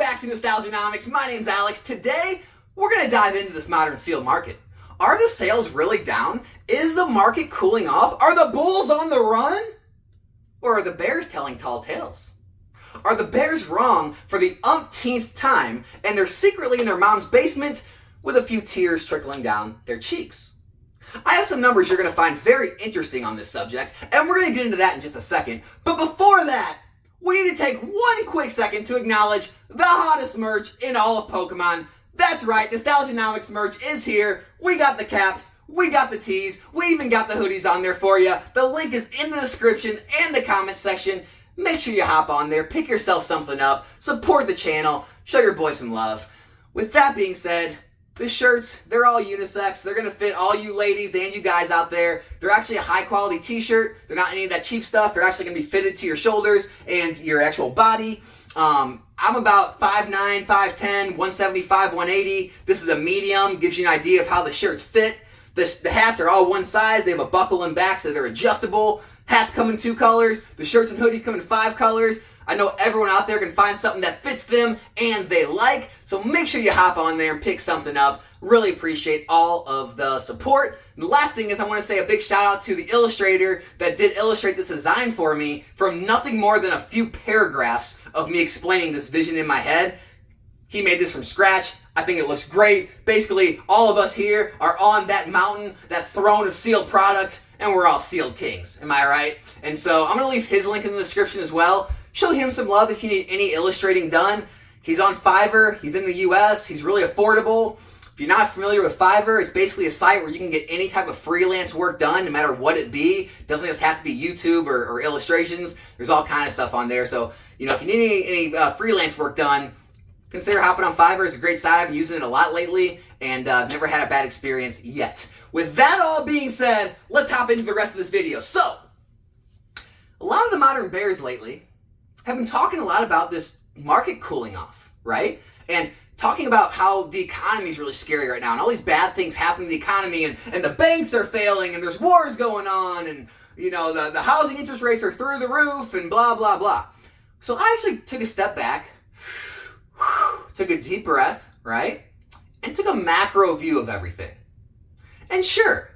back to Nostalgianomics. My name's Alex. Today, we're going to dive into this modern sealed market. Are the sales really down? Is the market cooling off? Are the bulls on the run? Or are the bears telling tall tales? Are the bears wrong for the umpteenth time and they're secretly in their mom's basement with a few tears trickling down their cheeks? I have some numbers you're going to find very interesting on this subject, and we're going to get into that in just a second. But before that, we need to take one quick second to acknowledge the hottest merch in all of Pokemon. That's right, Nostalgianomics merch is here. We got the caps, we got the tees, we even got the hoodies on there for you. The link is in the description and the comment section. Make sure you hop on there, pick yourself something up, support the channel, show your boy some love. With that being said, the shirts, they're all unisex. They're going to fit all you ladies and you guys out there. They're actually a high quality t-shirt. They're not any of that cheap stuff. They're actually going to be fitted to your shoulders and your actual body. I'm about 5'9", 5'10", 175, 180. This is a medium. Gives you an idea of how the shirts fit. The hats are all one size. They have a buckle in back so they're adjustable. Hats come in 2 colors. The shirts and hoodies come in 5 colors. I know everyone out there can find something that fits them and they like, so make sure you hop on there and pick something up. Really appreciate all of the support. And the last thing is I want to say a big shout out to the illustrator that did illustrate this design for me from nothing more than a few paragraphs of me explaining this vision in my head. He made this from scratch. I think it looks great. Basically, all of us here are on that mountain, that throne of sealed product, and we're all sealed kings. Am I right? And so I'm going to leave his link in the description as well. Show him some love if you need any illustrating done. He's on Fiverr. He's in the US. He's really affordable. If you're not familiar with Fiverr, it's basically a site where you can get any type of freelance work done, no matter what it be. It doesn't just have to be YouTube or illustrations. There's all kind of stuff on there. So, if you need any freelance work done, consider hopping on Fiverr. It's a great site. I've been using it a lot lately, and never had a bad experience yet. With that all being said, let's hop into the rest of this video. So, a lot of the modern bears lately have been talking a lot about this market cooling off, right? And talking about how the economy is really scary right now and all these bad things happening to the economy and the banks are failing and there's wars going on and, the housing interest rates are through the roof and blah, blah, blah. So I actually took a step back, took a deep breath, right? And took a macro view of everything. And sure,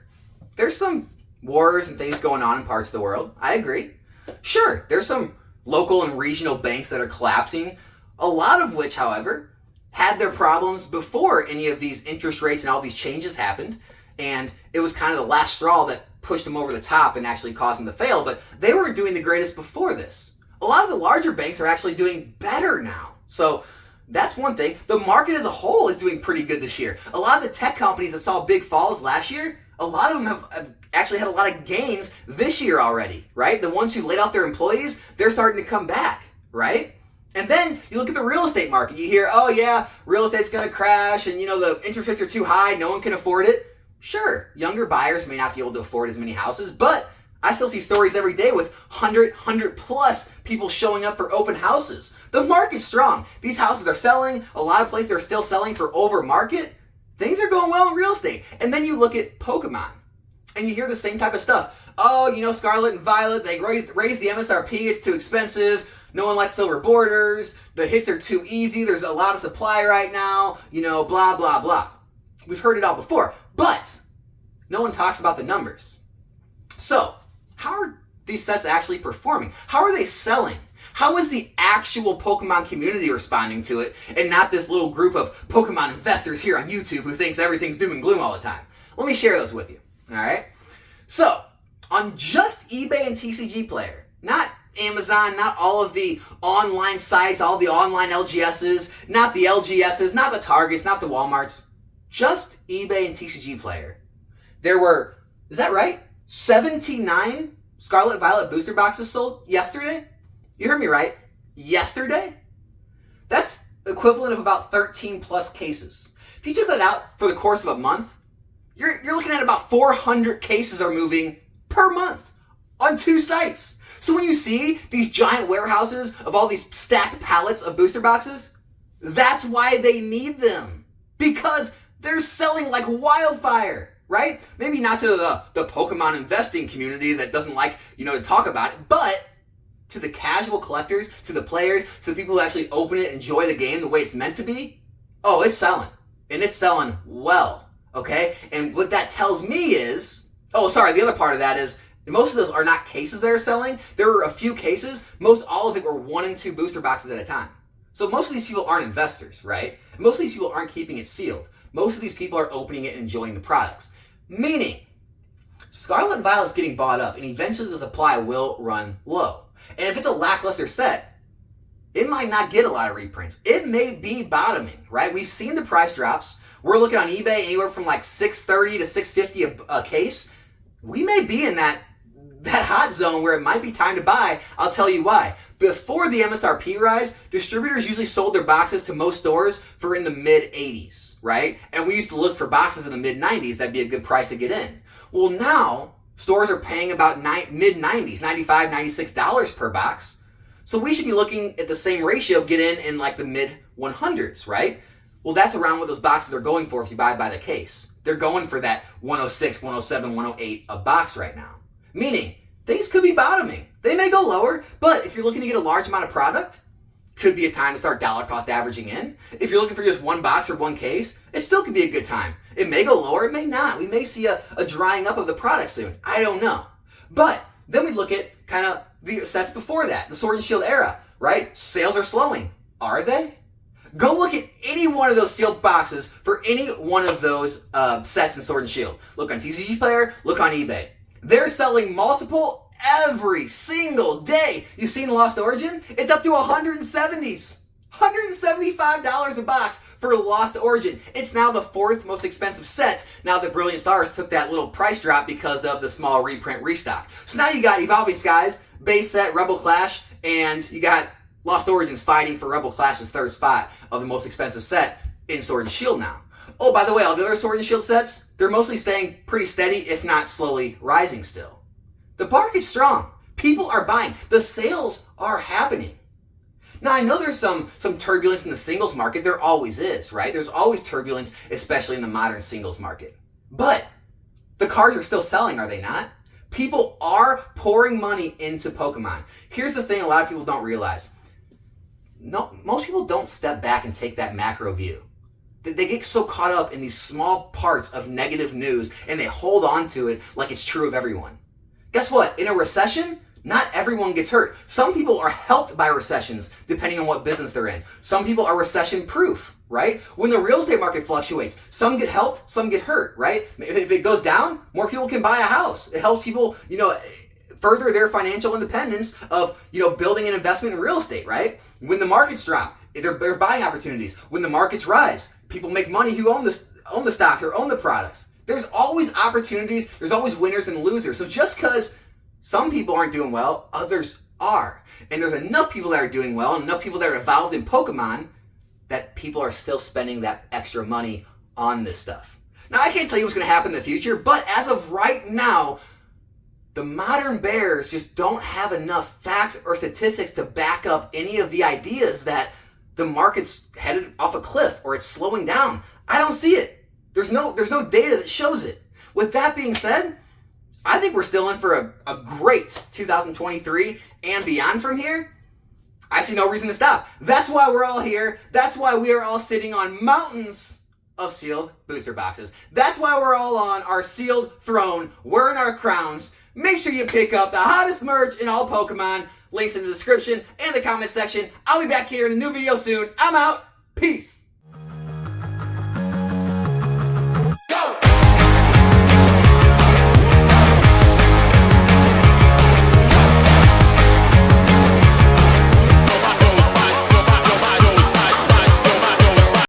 there's some wars and things going on in parts of the world. I agree. Sure, there's some local and regional banks that are collapsing, a lot of which, however, had their problems before any of these interest rates and all these changes happened, and it was kind of the last straw that pushed them over the top and actually caused them to fail, but they were doing the greatest before this. A lot of the larger banks are actually doing better now, so that's one thing. The market as a whole is doing pretty good this year. A lot of the tech companies that saw big falls last year, a lot of them have actually had a lot of gains this year already, right? The ones who laid off their employees, they're starting to come back, right? And then you look at the real estate market. You hear, oh yeah, real estate's going to crash and the interest rates are too high, no one can afford it. Sure, younger buyers may not be able to afford as many houses, but I still see stories every day with 100 plus people showing up for open houses. The market's strong. These houses are selling. A lot of places are still selling for over market. Things are going well in real estate. And then you look at Pokemon and you hear the same type of stuff. Oh, Scarlet and Violet, they raised the MSRP, it's too expensive. No one likes silver borders. The hits are too easy. There's a lot of supply right now. Blah, blah, blah. We've heard it all before. But no one talks about the numbers. So, how are these sets actually performing? How are they selling? How is the actual Pokemon community responding to it and not this little group of Pokemon investors here on YouTube who thinks everything's doom and gloom all the time? Let me share those with you, all right? So, on just eBay and TCG Player, not Amazon, not all of the online sites, all the online LGSs, not the LGSs, not the Targets, not the Walmarts, just eBay and TCG Player. There were, is that right? 79 Scarlet Violet booster boxes sold yesterday? You heard me right. Yesterday? That's equivalent of about 13 plus cases. If you took that out for the course of a month, you're looking at about 400 cases are moving per month on 2 sites. So when you see these giant warehouses of all these stacked pallets of booster boxes, that's why they need them. Because they're selling like wildfire. Right? Maybe not to the Pokemon investing community that doesn't like, to talk about it, but to the casual collectors, to the players, to the people who actually open it, enjoy the game the way it's meant to be, oh, it's selling. And it's selling well, okay? And what that tells me is, oh, sorry, the other part of that is, most of those are not cases that are selling. There were a few cases. Most all of it were 1 and 2 booster boxes at a time. So most of these people aren't investors, right? Most of these people aren't keeping it sealed. Most of these people are opening it and enjoying the products. Meaning, Scarlet and Violet's getting bought up, and eventually the supply will run low. And if it's a lackluster set, it might not get a lot of reprints. It may be bottoming, right? We've seen the price drops. We're looking on eBay anywhere from like $630 to $650 a case. We may be in that hot zone where it might be time to buy. I'll tell you why. Before the MSRP rise, distributors usually sold their boxes to most stores for in the mid-80s, right? And we used to look for boxes in the mid-90s. That'd be a good price to get in. Well, now stores are paying about mid-90s, $95, $96 per box. So we should be looking at the same ratio, get in like the mid-100s, right? Well, that's around what those boxes are going for if you buy by the case. They're going for that 106, 107, 108 a box right now. Meaning, things could be bottoming. They may go lower, but if you're looking to get a large amount of product, could be a time to start dollar cost averaging in. If you're looking for just one box or one case, it still could be a good time. It may go lower, it may not. We may see a drying up of the product soon. I don't know. But then we look at kind of the sets before that, the Sword and Shield era, right? Sales are slowing. Are they? Go look at any one of those sealed boxes for any one of those sets in Sword and Shield. Look on TCG Player, look on eBay. They're selling multiple every single day. You seen Lost Origin? It's up to 170s. $175 a box for Lost Origin. It's now the 4th most expensive set now that Brilliant Stars took that little price drop because of the small reprint restock. So now you got Evolving Skies, base set, Rebel Clash, and you got Lost Origins fighting for Rebel Clash's 3rd spot of the most expensive set in Sword and Shield now. Oh, by the way, all the other Sword and Shield sets, they're mostly staying pretty steady, if not slowly rising still. The market's strong. People are buying. The sales are happening. Now, I know there's some turbulence in the singles market. There always is, right? There's always turbulence, especially in the modern singles market. But the cards are still selling, are they not? People are pouring money into Pokemon. Here's the thing a lot of people don't realize. No, most people don't step back and take that macro view. They get so caught up in these small parts of negative news and they hold on to it like it's true of everyone. Guess what? In a recession, not everyone gets hurt. Some people are helped by recessions depending on what business they're in. Some people are recession proof, right? When the real estate market fluctuates, some get helped, some get hurt, right? If it goes down, more people can buy a house. It helps people, further their financial independence of, building an investment in real estate, right? When the markets drop, they're buying opportunities. When the markets rise, people make money who own the stocks or own the products. There's always opportunities. There's always winners and losers. So just because some people aren't doing well, others are. And there's enough people that are doing well, and enough people that are involved in Pokemon, that people are still spending that extra money on this stuff. Now, I can't tell you what's going to happen in the future, but as of right now, the modern bears just don't have enough facts or statistics to back up any of the ideas that the market's headed off a cliff or it's slowing down. I don't see it. There's no data that shows it. With that being said, I think we're still in for a great 2023 and beyond from here. I see no reason to stop. That's why we're all here. That's why we are all sitting on mountains of sealed booster boxes. That's why we're all on our sealed throne, wearing our crowns. Make sure you pick up the hottest merch in all Pokemon. Links in the description and the comment section. I'll be back here in a new video soon. I'm out. Peace.